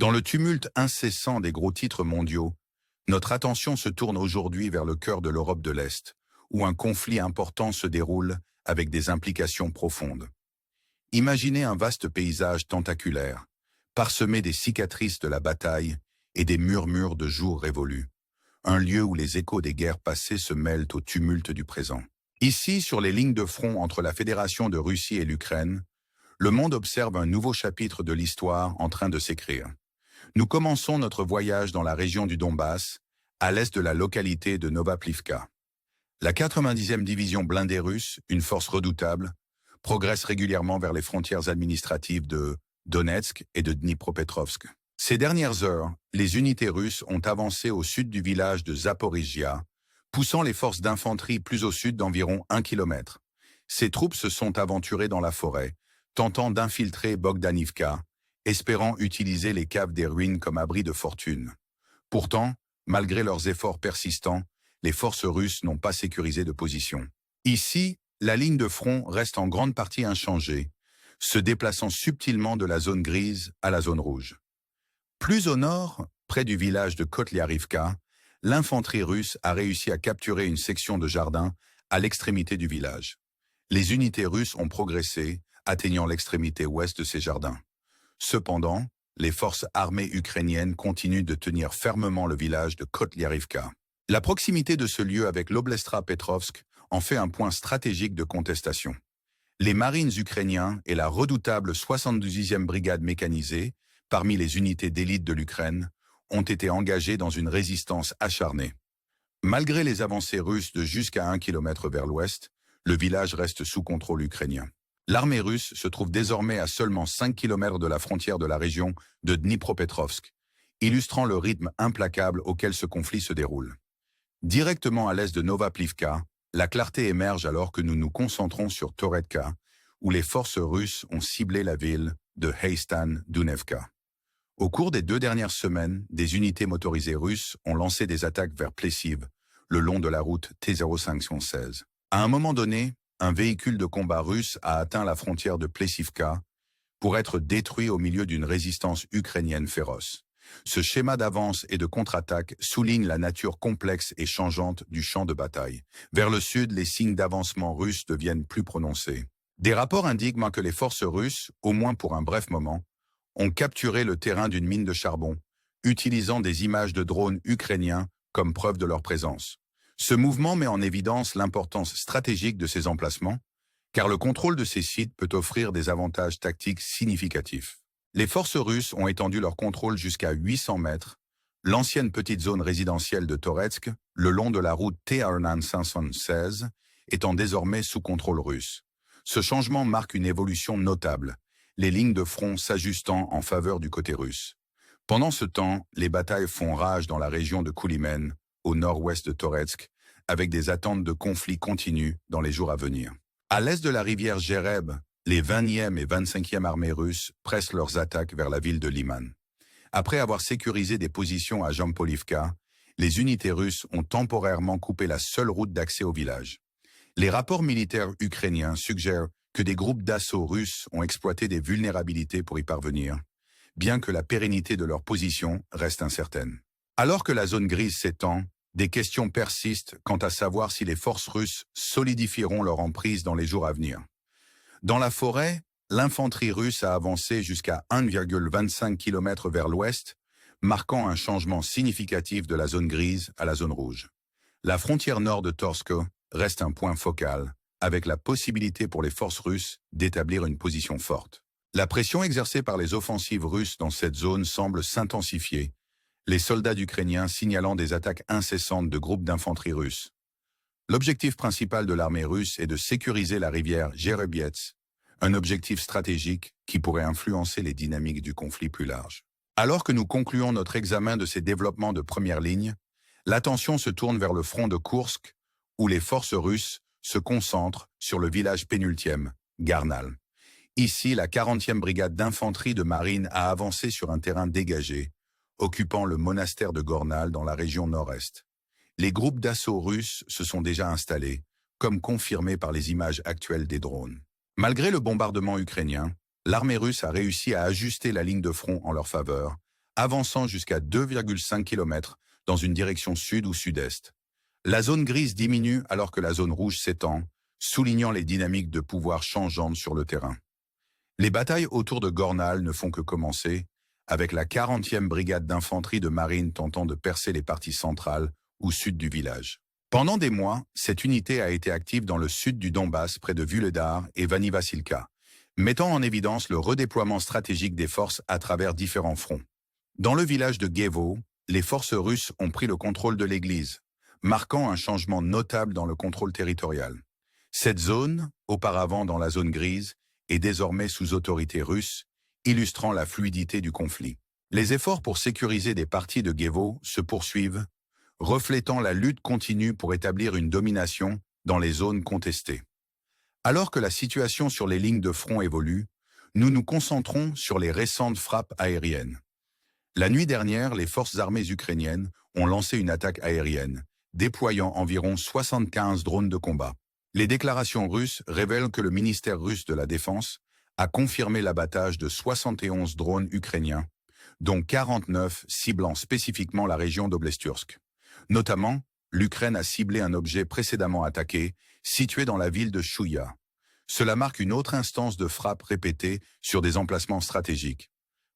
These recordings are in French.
Dans le tumulte incessant des gros titres mondiaux, notre attention se tourne aujourd'hui vers le cœur de l'Europe de l'Est, où un conflit important se déroule avec des implications profondes. Imaginez un vaste paysage tentaculaire, parsemé des cicatrices de la bataille et des murmures de jours révolus. Un lieu où les échos des guerres passées se mêlent au tumulte du présent. Ici, sur les lignes de front entre la Fédération de Russie et l'Ukraine, le monde observe un nouveau chapitre de l'histoire en train de s'écrire. Nous commençons notre voyage dans la région du Donbass, à l'est de la localité de Novaplivka. La 90e division blindée russe, une force redoutable, progresse régulièrement vers les frontières administratives de Donetsk et de Dnipropetrovsk. Ces dernières heures, les unités russes ont avancé au sud du village de Zaporizhia, poussant les forces d'infanterie plus au sud d'environ 1 kilomètre. Ces troupes se sont aventurées dans la forêt, tentant d'infiltrer Bogdanivka, espérant utiliser les caves des ruines comme abri de fortune. Pourtant, malgré leurs efforts persistants, les forces russes n'ont pas sécurisé de position. Ici, la ligne de front reste en grande partie inchangée, se déplaçant subtilement de la zone grise à la zone rouge. Plus au nord, près du village de Kotlyarivka, l'infanterie russe a réussi à capturer une section de jardin à l'extrémité du village. Les unités russes ont progressé, atteignant l'extrémité ouest de ces jardins. Cependant, les forces armées ukrainiennes continuent de tenir fermement le village de Kotlyarivka. La proximité de ce lieu avec l'Oblestra-Petrovsk en fait un point stratégique de contestation. Les marines ukrainiens et la redoutable 72e brigade mécanisée, parmi les unités d'élite de l'Ukraine, ont été engagés dans une résistance acharnée. Malgré les avancées russes de jusqu'à 1 kilomètre vers l'ouest, le village reste sous contrôle ukrainien. L'armée russe se trouve désormais à seulement 5 kilomètres de la frontière de la région de Dnipropetrovsk, illustrant le rythme implacable auquel ce conflit se déroule. Directement à l'est de Novaplivka, la clarté émerge alors que nous nous concentrons sur Toretka, où les forces russes ont ciblé la ville de Heystan-Dunevka. Au cours des 2 dernières semaines, des unités motorisées russes ont lancé des attaques vers Plessiv, le long de la route T-0516. À un moment donné, un véhicule de combat russe a atteint la frontière de Plessivka pour être détruit au milieu d'une résistance ukrainienne féroce. Ce schéma d'avance et de contre-attaque souligne la nature complexe et changeante du champ de bataille. Vers le sud, les signes d'avancement russes deviennent plus prononcés. Des rapports indiquent que les forces russes, au moins pour un bref moment, ont capturé le terrain d'une mine de charbon, utilisant des images de drones ukrainiens comme preuve de leur présence. Ce mouvement met en évidence l'importance stratégique de ces emplacements, car le contrôle de ces sites peut offrir des avantages tactiques significatifs. Les forces russes ont étendu leur contrôle jusqu'à 800 mètres, l'ancienne petite zone résidentielle de Toretsk, le long de la route T-516, étant désormais sous contrôle russe. Ce changement marque une évolution notable, les lignes de front s'ajustant en faveur du côté russe. Pendant ce temps, les batailles font rage dans la région de Koulimen, au nord-ouest de Toretsk, avec des attentes de conflits continus dans les jours à venir. À l'est de la rivière Gereb, les 20e et 25e armées russes pressent leurs attaques vers la ville de Liman. Après avoir sécurisé des positions à Jampolivka, les unités russes ont temporairement coupé la seule route d'accès au village. Les rapports militaires ukrainiens suggèrent que des groupes d'assaut russes ont exploité des vulnérabilités pour y parvenir, bien que la pérennité de leur position reste incertaine. Alors que la zone grise s'étend, des questions persistent quant à savoir si les forces russes solidifieront leur emprise dans les jours à venir. Dans la forêt, l'infanterie russe a avancé jusqu'à 1,25 km vers l'ouest, marquant un changement significatif de la zone grise à la zone rouge. La frontière nord de Torsko reste un point focal, avec la possibilité pour les forces russes d'établir une position forte. La pression exercée par les offensives russes dans cette zone semble s'intensifier, les soldats ukrainiens signalant des attaques incessantes de groupes d'infanterie russes. L'objectif principal de l'armée russe est de sécuriser la rivière Jerebiets, un objectif stratégique qui pourrait influencer les dynamiques du conflit plus large. Alors que nous concluons notre examen de ces développements de première ligne, l'attention se tourne vers le front de Koursk, où les forces russes se concentrent sur le village pénultième, Garnal. Ici, la 40e brigade d'infanterie de marine a avancé sur un terrain dégagé, occupant le monastère de Gornal dans la région nord-est. Les groupes d'assaut russes se sont déjà installés, comme confirmé par les images actuelles des drones. Malgré le bombardement ukrainien, l'armée russe a réussi à ajuster la ligne de front en leur faveur, avançant jusqu'à 2,5 km dans une direction sud ou sud-est. La zone grise diminue alors que la zone rouge s'étend, soulignant les dynamiques de pouvoir changeantes sur le terrain. Les batailles autour de Gornal ne font que commencer, avec la 40e brigade d'infanterie de marine tentant de percer les parties centrales ou sud du village. Pendant des mois, cette unité a été active dans le sud du Donbass près de Vuhledar et Vanivassilka, mettant en évidence le redéploiement stratégique des forces à travers différents fronts. Dans le village de Gevo, les forces russes ont pris le contrôle de l'église, marquant un changement notable dans le contrôle territorial. Cette zone, auparavant dans la zone grise, est désormais sous autorité russe, illustrant la fluidité du conflit. Les efforts pour sécuriser des parties de Gevo se poursuivent, reflétant la lutte continue pour établir une domination dans les zones contestées. Alors que la situation sur les lignes de front évolue, nous nous concentrons sur les récentes frappes aériennes. La nuit dernière, les forces armées ukrainiennes ont lancé une attaque aérienne, déployant environ 75 drones de combat. Les déclarations russes révèlent que le ministère russe de la Défense a confirmé l'abattage de 71 drones ukrainiens, dont 49 ciblant spécifiquement la région d'Oblestursk. Notamment, l'Ukraine a ciblé un objet précédemment attaqué, situé dans la ville de Chouïa. Cela marque une autre instance de frappe répétée sur des emplacements stratégiques.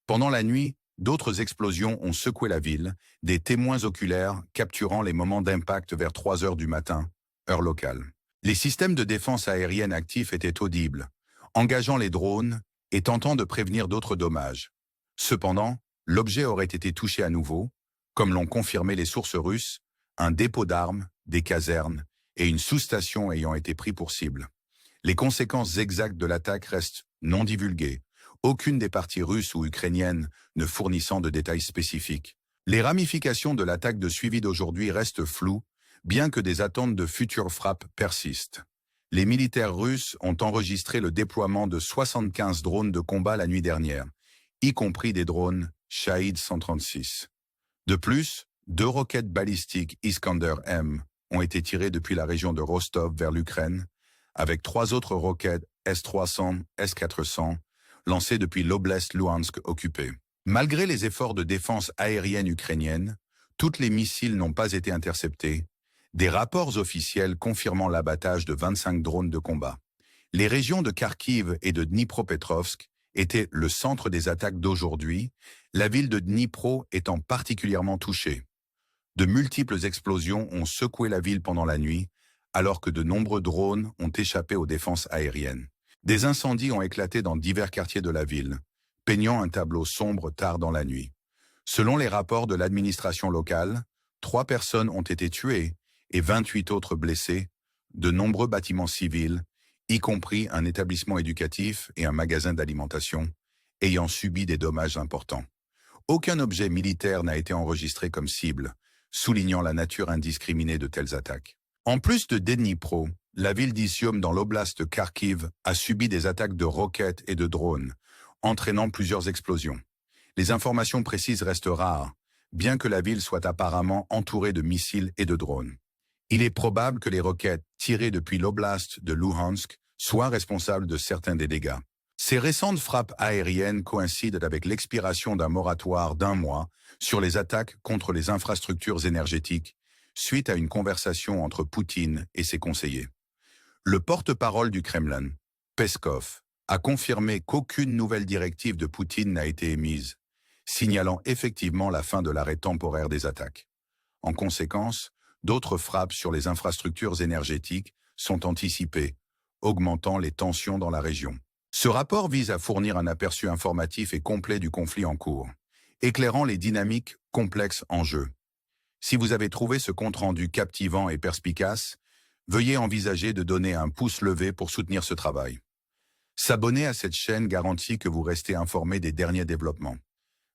Pendant la nuit, d'autres explosions ont secoué la ville, des témoins oculaires capturant les moments d'impact vers 3 heures du matin, heure locale. Les systèmes de défense aérienne actifs étaient audibles, engageant les drones et tentant de prévenir d'autres dommages. Cependant, l'objet aurait été touché à nouveau, comme l'ont confirmé les sources russes, un dépôt d'armes, des casernes et une sous-station ayant été pris pour cible. Les conséquences exactes de l'attaque restent non divulguées, aucune des parties russes ou ukrainiennes ne fournissant de détails spécifiques. Les ramifications de l'attaque de suivi d'aujourd'hui restent floues, bien que des attentes de futures frappes persistent. Les militaires russes ont enregistré le déploiement de 75 drones de combat la nuit dernière, y compris des drones Shahed 136. De plus, 2 roquettes balistiques Iskander-M ont été tirées depuis la région de Rostov vers l'Ukraine, avec 3 autres roquettes S-300, S-400, lancées depuis l'oblast Luhansk occupée. Malgré les efforts de défense aérienne ukrainienne, toutes les missiles n'ont pas été interceptés, des rapports officiels confirmant l'abattage de 25 drones de combat. Les régions de Kharkiv et de Dnipropetrovsk étaient le centre des attaques d'aujourd'hui, la ville de Dnipro étant particulièrement touchée. De multiples explosions ont secoué la ville pendant la nuit, alors que de nombreux drones ont échappé aux défenses aériennes. Des incendies ont éclaté dans divers quartiers de la ville, peignant un tableau sombre tard dans la nuit. Selon les rapports de l'administration locale, 3 personnes ont été tuées et 28 autres blessées, de nombreux bâtiments civils, y compris un établissement éducatif et un magasin d'alimentation, ayant subi des dommages importants. Aucun objet militaire n'a été enregistré comme cible, soulignant la nature indiscriminée de telles attaques. En plus de Dnipro, la ville d'Izium dans l'oblast de Kharkiv a subi des attaques de roquettes et de drones, entraînant plusieurs explosions. Les informations précises restent rares, bien que la ville soit apparemment entourée de missiles et de drones. Il est probable que les roquettes tirées depuis l'oblast de Luhansk soient responsables de certains des dégâts. Ces récentes frappes aériennes coïncident avec l'expiration d'un moratoire d'1 mois sur les attaques contre les infrastructures énergétiques, suite à une conversation entre Poutine et ses conseillers. Le porte-parole du Kremlin, Peskov, a confirmé qu'aucune nouvelle directive de Poutine n'a été émise, signalant effectivement la fin de l'arrêt temporaire des attaques. En conséquence, d'autres frappes sur les infrastructures énergétiques sont anticipées, augmentant les tensions dans la région. Ce rapport vise à fournir un aperçu informatif et complet du conflit en cours, éclairant les dynamiques complexes en jeu. Si vous avez trouvé ce compte-rendu captivant et perspicace, veuillez envisager de donner un pouce levé pour soutenir ce travail. S'abonner à cette chaîne garantit que vous restez informé des derniers développements.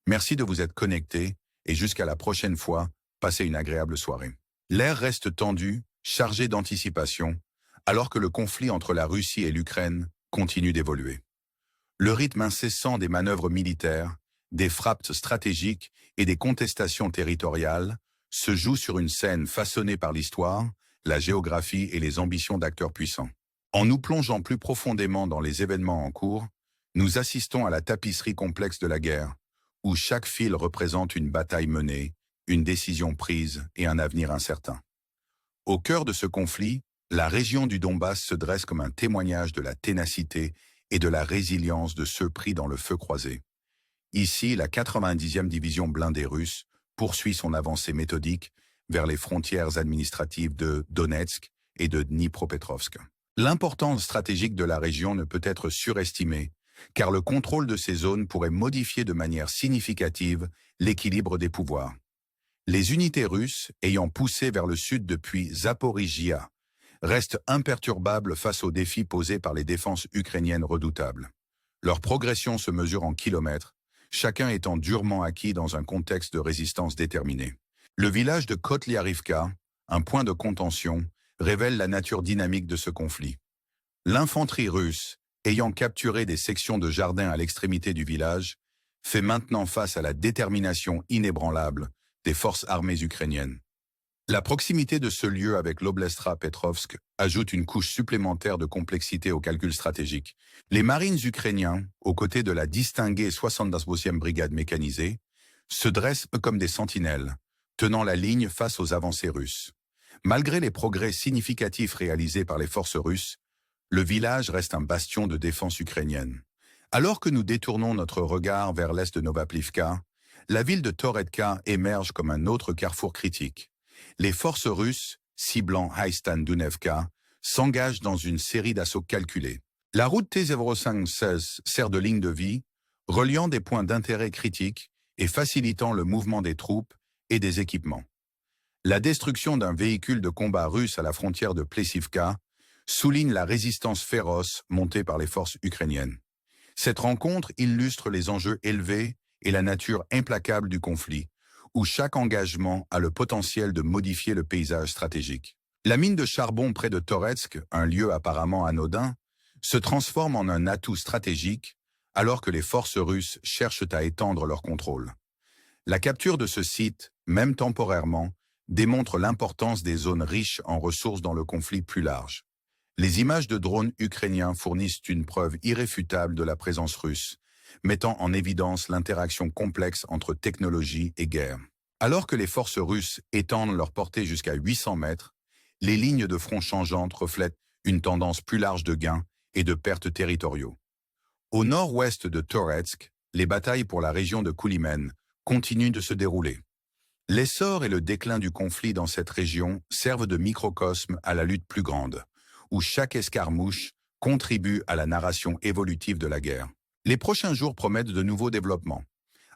Merci de vous être connecté et jusqu'à la prochaine fois, passez une agréable soirée. L'air reste tendu, chargé d'anticipation, alors que le conflit entre la Russie et l'Ukraine continue d'évoluer. Le rythme incessant des manœuvres militaires, des frappes stratégiques et des contestations territoriales se joue sur une scène façonnée par l'histoire, la géographie et les ambitions d'acteurs puissants. En nous plongeant plus profondément dans les événements en cours, nous assistons à la tapisserie complexe de la guerre, où chaque fil représente une bataille menée, une décision prise et un avenir incertain. Au cœur de ce conflit, la région du Donbass se dresse comme un témoignage de la ténacité et de la résilience de ceux pris dans le feu croisé. Ici, la 90e division blindée russe poursuit son avancée méthodique vers les frontières administratives de Donetsk et de Dnipropetrovsk. L'importance stratégique de la région ne peut être surestimée, car le contrôle de ces zones pourrait modifier de manière significative l'équilibre des pouvoirs. Les unités russes, ayant poussé vers le sud depuis Zaporijia, restent imperturbables face aux défis posés par les défenses ukrainiennes redoutables. Leur progression se mesure en kilomètres, chacun étant durement acquis dans un contexte de résistance déterminée. Le village de Kotlyarivka, un point de contention, révèle la nature dynamique de ce conflit. L'infanterie russe, ayant capturé des sections de jardins à l'extrémité du village, fait maintenant face à la détermination inébranlable des forces armées ukrainiennes. La proximité de ce lieu avec l'Oblestra-Petrovsk ajoute une couche supplémentaire de complexité au calcul stratégique. Les marines ukrainiens, aux côtés de la distinguée 72e brigade mécanisée, se dressent comme des sentinelles, tenant la ligne face aux avancées russes. Malgré les progrès significatifs réalisés par les forces russes, le village reste un bastion de défense ukrainienne. Alors que nous détournons notre regard vers l'est de Novaplivka, la ville de Toretka émerge comme un autre carrefour critique. Les forces russes, ciblant Haïstan-Dunevka, s'engagent dans une série d'assauts calculés. La route T-0516 sert de ligne de vie, reliant des points d'intérêt critiques et facilitant le mouvement des troupes et des équipements. La destruction d'un véhicule de combat russe à la frontière de Plessivka souligne la résistance féroce montée par les forces ukrainiennes. Cette rencontre illustre les enjeux élevés et la nature implacable du conflit, où chaque engagement a le potentiel de modifier le paysage stratégique. La mine de charbon près de Toretsk, un lieu apparemment anodin, se transforme en un atout stratégique alors que les forces russes cherchent à étendre leur contrôle. La capture de ce site, même temporairement, démontre l'importance des zones riches en ressources dans le conflit plus large. Les images de drones ukrainiens fournissent une preuve irréfutable de la présence russe, mettant en évidence l'interaction complexe entre technologie et guerre. Alors que les forces russes étendent leur portée jusqu'à 800 mètres, les lignes de front changeantes reflètent une tendance plus large de gains et de pertes territoriaux. Au nord-ouest de Toretsk, les batailles pour la région de Koulimen continuent de se dérouler. L'essor et le déclin du conflit dans cette région servent de microcosme à la lutte plus grande, où chaque escarmouche contribue à la narration évolutive de la guerre. Les prochains jours promettent de nouveaux développements,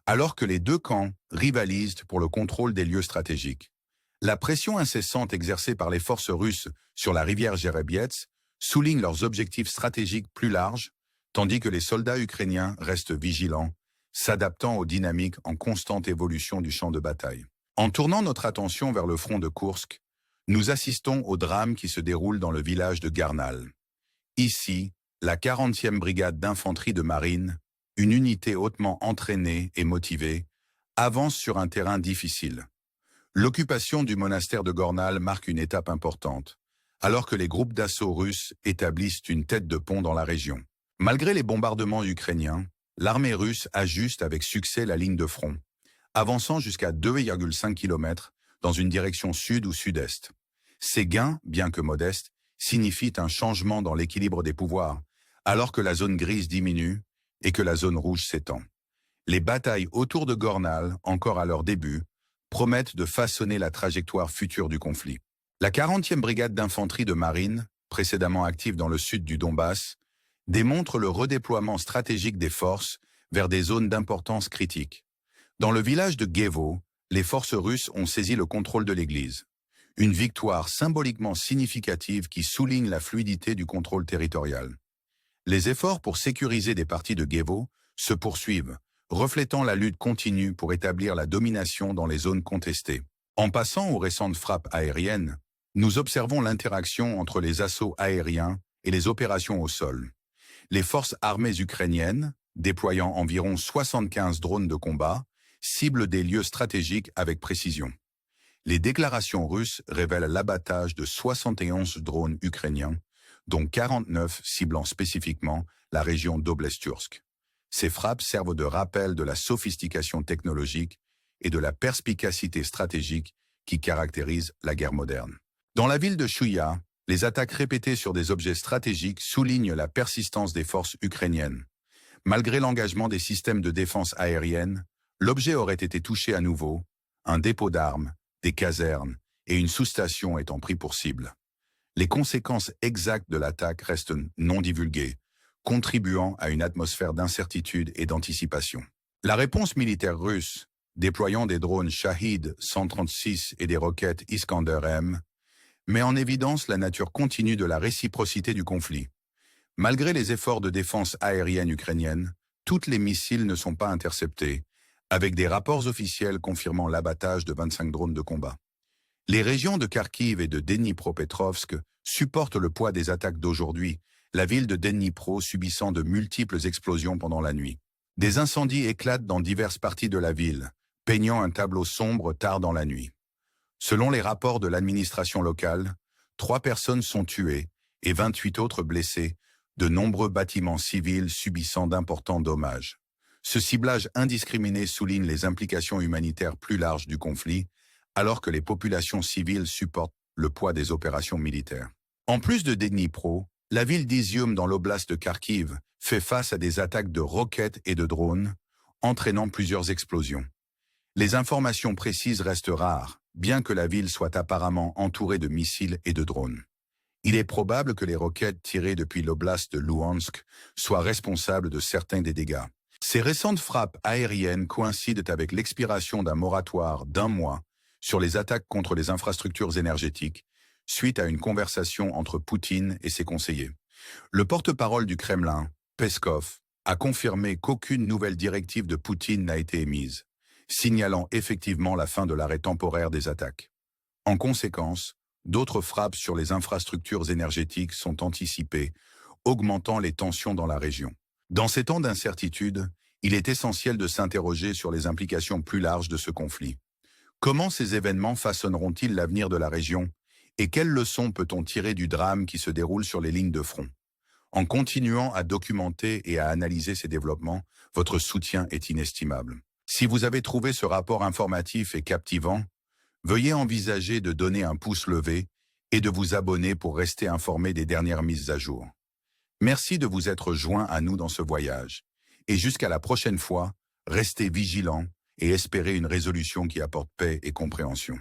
alors que les deux camps rivalisent pour le contrôle des lieux stratégiques. La pression incessante exercée par les forces russes sur la rivière Jerebiets souligne leurs objectifs stratégiques plus larges, tandis que les soldats ukrainiens restent vigilants, s'adaptant aux dynamiques en constante évolution du champ de bataille. En tournant notre attention vers le front de Koursk, nous assistons au drame qui se déroule dans le village de Garnal. Ici, la 40e brigade d'infanterie de marine, une unité hautement entraînée et motivée, avance sur un terrain difficile. L'occupation du monastère de Gornal marque une étape importante, alors que les groupes d'assaut russes établissent une tête de pont dans la région. Malgré les bombardements ukrainiens, l'armée russe ajuste avec succès la ligne de front, avançant jusqu'à 2,5 km dans une direction sud ou sud-est. Ces gains, bien que modestes, signifient un changement dans l'équilibre des pouvoirs, alors que la zone grise diminue et que la zone rouge s'étend. Les batailles autour de Gornal, encore à leur début, promettent de façonner la trajectoire future du conflit. La 40e brigade d'infanterie de marine, précédemment active dans le sud du Donbass, démontre le redéploiement stratégique des forces vers des zones d'importance critique. Dans le village de Gevo, les forces russes ont saisi le contrôle de l'église. Une victoire symboliquement significative qui souligne la fluidité du contrôle territorial. Les efforts pour sécuriser des parties de Gevo se poursuivent, reflétant la lutte continue pour établir la domination dans les zones contestées. En passant aux récentes frappes aériennes, nous observons l'interaction entre les assauts aériens et les opérations au sol. Les forces armées ukrainiennes, déployant environ 75 drones de combat, ciblent des lieux stratégiques avec précision. Les déclarations russes révèlent l'abattage de 71 drones ukrainiens, dont 49 ciblant spécifiquement la région d'Oblestursk. Ces frappes servent de rappel de la sophistication technologique et de la perspicacité stratégique qui caractérise la guerre moderne. Dans la ville de Chouïa, les attaques répétées sur des objets stratégiques soulignent la persistance des forces ukrainiennes. Malgré l'engagement des systèmes de défense aérienne, l'objet aurait été touché à nouveau, un dépôt d'armes, des casernes et une sous-station étant pris pour cible. Les conséquences exactes de l'attaque restent non divulguées, contribuant à une atmosphère d'incertitude et d'anticipation. La réponse militaire russe, déployant des drones Shahid 136 et des roquettes Iskander-M, met en évidence la nature continue de la réciprocité du conflit. Malgré les efforts de défense aérienne ukrainienne, toutes les missiles ne sont pas interceptés, avec des rapports officiels confirmant l'abattage de 25 drones de combat. Les régions de Kharkiv et de Dnipropetrovsk supportent le poids des attaques d'aujourd'hui, la ville de Dnipro subissant de multiples explosions pendant la nuit. Des incendies éclatent dans diverses parties de la ville, peignant un tableau sombre tard dans la nuit. Selon les rapports de l'administration locale, 3 personnes sont tuées et 28 autres blessées, de nombreux bâtiments civils subissant d'importants dommages. Ce ciblage indiscriminé souligne les implications humanitaires plus larges du conflit, alors que les populations civiles supportent le poids des opérations militaires. En plus de Dnipro, la ville d'Izium dans l'oblast de Kharkiv fait face à des attaques de roquettes et de drones, entraînant plusieurs explosions. Les informations précises restent rares, bien que la ville soit apparemment entourée de missiles et de drones. Il est probable que les roquettes tirées depuis l'oblast de Luhansk soient responsables de certains des dégâts. Ces récentes frappes aériennes coïncident avec l'expiration d'un moratoire d'1 mois sur les attaques contre les infrastructures énergétiques, suite à une conversation entre Poutine et ses conseillers. Le porte-parole du Kremlin, Peskov, a confirmé qu'aucune nouvelle directive de Poutine n'a été émise, signalant effectivement la fin de l'arrêt temporaire des attaques. En conséquence, d'autres frappes sur les infrastructures énergétiques sont anticipées, augmentant les tensions dans la région. Dans ces temps d'incertitude, il est essentiel de s'interroger sur les implications plus larges de ce conflit. Comment ces événements façonneront-ils l'avenir de la région et quelles leçons peut-on tirer du drame qui se déroule sur les lignes de front? En continuant à documenter et à analyser ces développements, votre soutien est inestimable. Si vous avez trouvé ce rapport informatif et captivant, veuillez envisager de donner un pouce levé et de vous abonner pour rester informé des dernières mises à jour. Merci de vous être joint à nous dans ce voyage. Et jusqu'à la prochaine fois, restez vigilants et espérez une résolution qui apporte paix et compréhension.